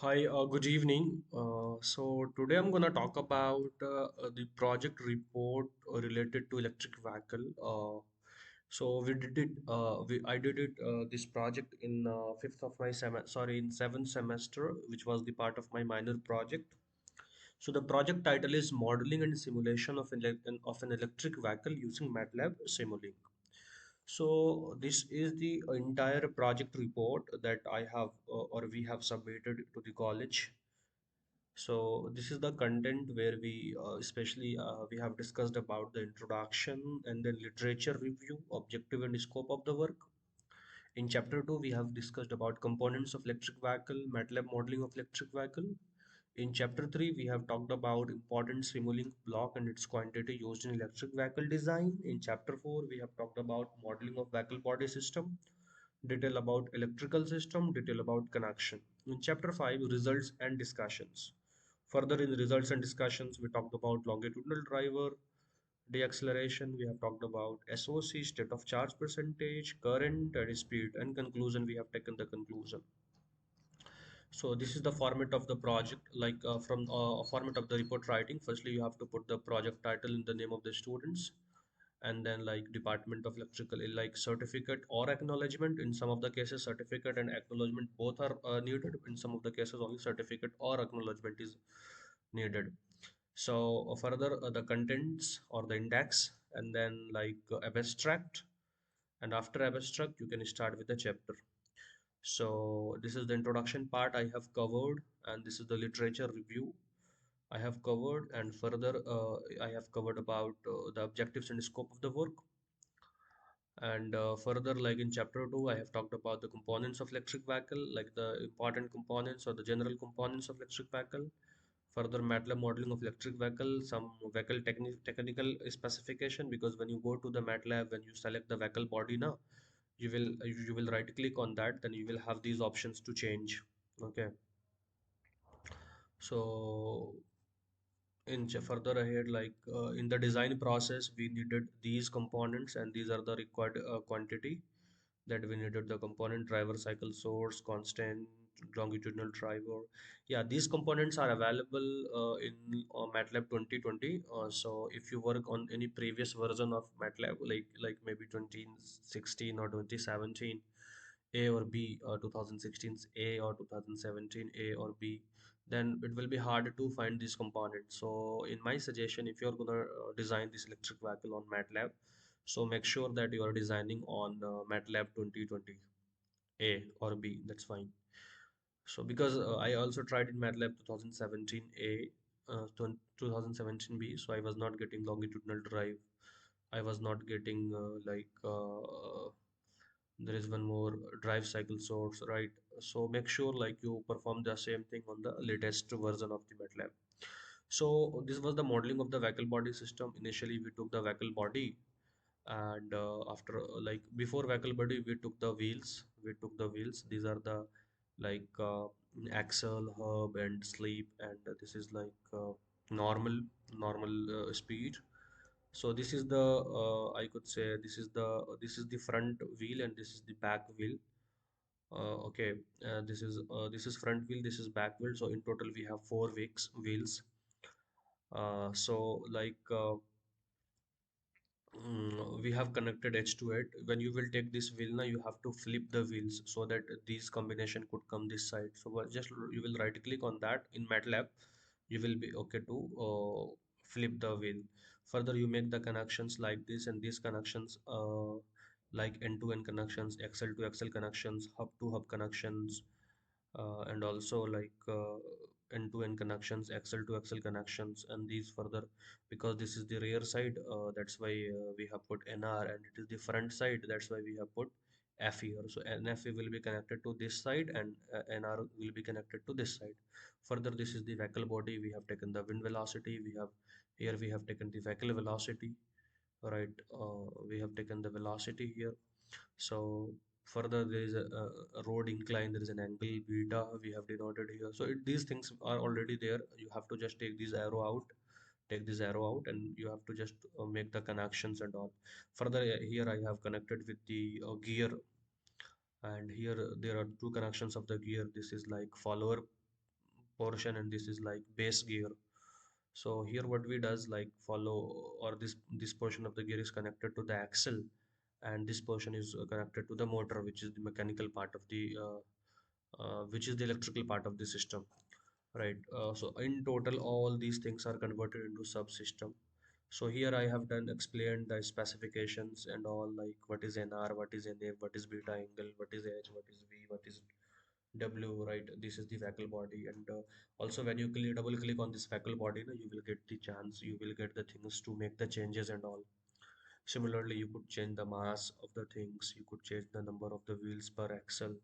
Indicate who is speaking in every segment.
Speaker 1: Hi, good evening. So today I'm gonna talk about the project report related to electric vehicle. So we did it. I did it. This project in fifth of my sorry, in seventh semester, which was the part of my minor project. So the project title is Modeling and Simulation of an Electric Vehicle using MATLAB Simulink. So this is the entire project report that I have or we have submitted to the college. So this is the content where we have discussed about the introduction and then literature review, objective and scope of the work. In chapter 2, we have discussed about components of electric vehicle, MATLAB modeling of electric vehicle. In chapter 3, we have talked about important Simulink block and its quantity used in electric vehicle design. In chapter 4, we have talked about modeling of vehicle body system, detail about electrical system, detail about connection. In chapter 5, results and discussions. Further in results and discussions, we talked about longitudinal driver, deceleration, we have talked about SOC, state of charge percentage, current and speed, and conclusion, we have taken the conclusion. So this is the format of the project, like from format of the report writing. Firstly, you have to put the project title in the name of the students, and then like department of electrical, like certificate or acknowledgement. In some of the cases, certificate and acknowledgement both are needed. In some of the cases, only certificate or acknowledgement is needed. So further, the contents or the index, and then like abstract, and after abstract, you can start with the chapter. So this is the introduction part I have covered, and this is the literature review I have covered, and further I have covered about the objectives and scope of the work. And further, like in chapter 2, I have talked about the components of electric vehicle, like the important components or the general components of electric vehicle. Further, MATLAB modeling of electric vehicle, some vehicle technical specification, because when you go to the MATLAB, when you select the vehicle body now, you will right click on that, then you will have these options to change. Okay, so further ahead, like in the design process, we needed these components, and these are the required quantity that we needed: the component, driver, cycle source, constant, longitudinal driver. Yeah, these components are available in MATLAB 2020. So if you work on any previous version of MATLAB, like maybe 2016 or 2017 A or B, or 2016's A or 2017 A or B, then it will be hard to find these components. So in my suggestion, if you're gonna design this electric vehicle on MATLAB, so make sure that you are designing on MATLAB 2020 A or B. That's fine. So because I also tried in MATLAB 2017 A, 2017 B, so I was not getting longitudinal drive. I was not getting there is one more drive cycle source, right? So make sure like you perform the same thing on the latest version of the MATLAB. So this was the modeling of the vehicle body system. Initially, we took the vehicle body, and after like before vehicle body, we took the wheels. We took the wheels. These are the like axle, hub, and sleep, and this is like normal speed. So this is the I could say this is the front wheel, and this is the back wheel. Okay, this is front wheel, this is back wheel. So in total we have four wheels. So like we have connected edge to it. When you will take this wheel now, you have to flip the wheels so that these combination could come this side. So just you will right click on that in MATLAB. You will be okay to flip the wheel. Further, you make the connections like this, and these connections like end-to-end connections, axle to axle connections, hub to hub connections, and also like end-to-end connections, axle to axle connections, and these further, because this is the rear side, that's why we have put NR, and it is the front side, that's why we have put F here. So NF will be connected to this side, and NR will be connected to this side. Further, this is the vehicle body. We have taken the wind velocity. We have taken the vehicle velocity, right? We have taken the velocity here. So further, there is a road incline, there is an angle beta we have denoted here. So these things are already there. You have to just take this arrow out, and you have to just make the connections and all. Further, here I have connected with the gear, and here there are two connections of the gear. This is like follower portion, and this is like base gear. So here what we does like follow, or this portion of the gear is connected to the axle, and this portion is connected to the motor, which is the mechanical part of the which is the electrical part of the system, right? So in total, all these things are converted into subsystem. So here I have done explained the specifications and all, like what is NR, what is NA, what is beta angle, what is H, what is V, what is W, right? This is the vehicle body, and also when you double click on this vehicle body, you will get the chance, you will get the things to make the changes and all. Similarly, you could change the mass of the things, you could change the number of the wheels per axle.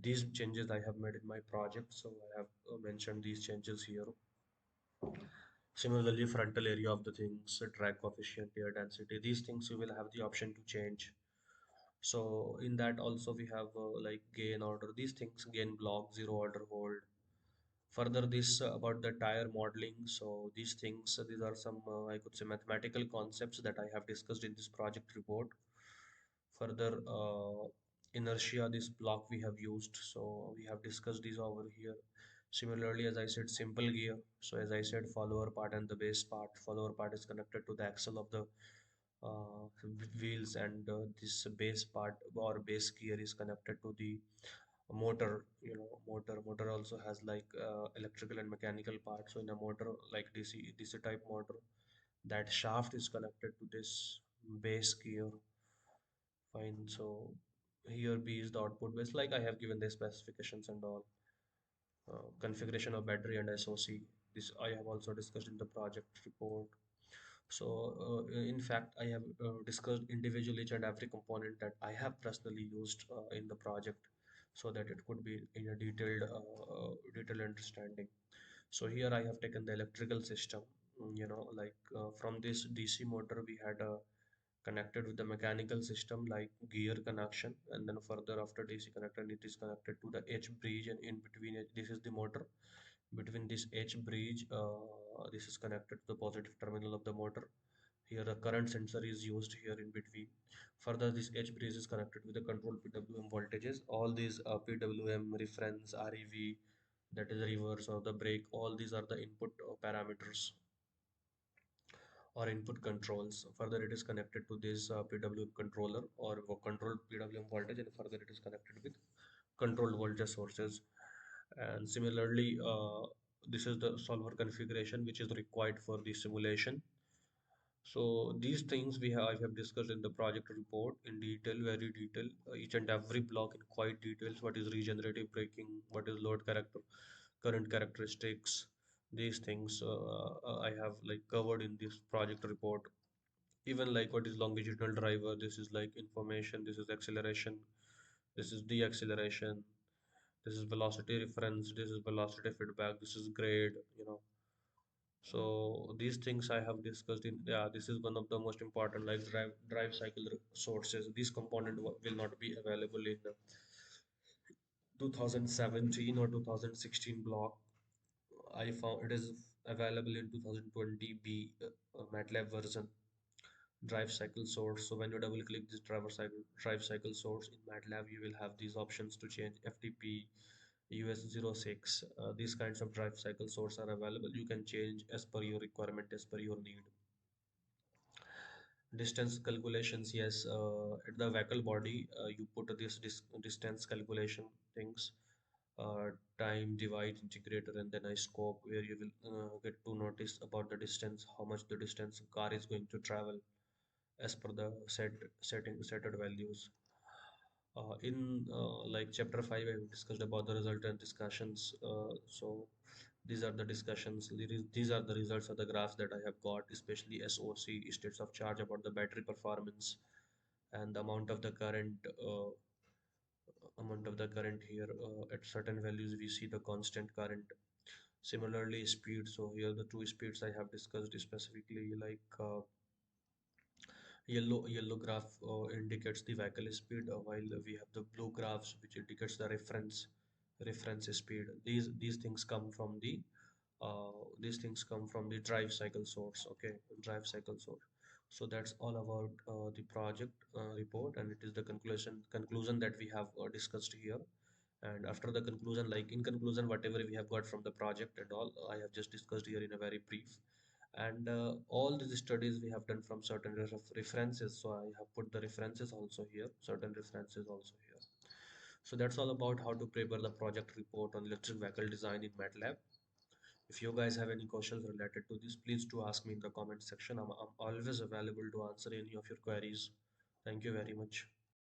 Speaker 1: These changes I have made in my project, so I have mentioned these changes here. Similarly, frontal area of the things, drag coefficient, air density, these things you will have the option to change. So in that also we have like gain order, these things, gain block, zero order hold. Further, this about the tire modeling. So these things, these are some I could say mathematical concepts that I have discussed in this project report. Further, inertia, this block we have used, so we have discussed these over here. Similarly, as I said, simple gear. So as I said, follower part and the base part. Follower part is connected to the axle of the wheels, and this base part or base gear is connected to the motor. Motor also has like electrical and mechanical part. So in a motor like DC type motor, that shaft is connected to this base gear. Fine. So here B is the output base. Like I have given the specifications and all. Configuration of battery and SOC. This I have also discussed in the project report. So in fact, I have discussed individually each and every component that I have personally used in the project, so that it could be in a detailed understanding. So here I have taken the electrical system. Like from this DC motor, we had connected with the mechanical system like gear connection, and then further after DC connector, it is connected to the H bridge, and in between it, this is the motor. Between this H bridge, this is connected to the positive terminal of the motor. Here the current sensor is used here in between. Further, this H bridge is connected with the control PWM voltages. All these PWM reference, REV, that is reverse or the brake, all these are the input parameters or input controls. Further, it is connected to this PWM controller or control PWM voltage, and further it is connected with controlled voltage sources. And similarly, this is the solver configuration which is required for the simulation. So these things I have discussed in the project report in detail, very detail, each and every block in quite details. What is regenerative braking? What is load current characteristics? These things I have like covered in this project report. Even like what is longitudinal driver? This is like information. This is acceleration. This is deceleration. This is velocity reference. This is velocity feedback. This is grade. So these things I have discussed in, yeah, this is one of the most important, like drive cycle sources. This component will not be available in the 2017 or 2016 block. I found it is available in 2020 B MATLAB version, drive cycle source. So when you double click this drive cycle source in MATLAB, you will have these options to change FTP, US06. These kinds of drive cycle source are available. You can change as per your requirement, as per your need. Distance calculations, yes. At the vehicle body, you put this distance calculation things, uh, time, divide, integrator, and then a scope where you will get to notice about the distance, how much the distance car is going to travel as per the set values. In like chapter 5, I discussed about the result and discussions. So these are the discussions. These are the results of the graphs that I have got, especially SOC, states of charge, about the battery performance and the amount of the current here. At certain values, we see the constant current. Similarly, speed. So here the two speeds I have discussed specifically, like yellow graph indicates the vehicle speed, while we have the blue graphs which indicates the reference speed. These things come from the drive cycle source. Okay, drive cycle source. So that's all about the project report, and it is the conclusion that we have discussed here. And after the conclusion, like in conclusion, whatever we have got from the project and all, I have just discussed here in a very brief. And all these studies we have done from certain references. So I have put the references also here, certain references also here. So that's all about how to prepare the project report on electric vehicle design in MATLAB. If you guys have any questions related to this, please do ask me in the comment section. I'm always available to answer any of your queries. Thank you very much.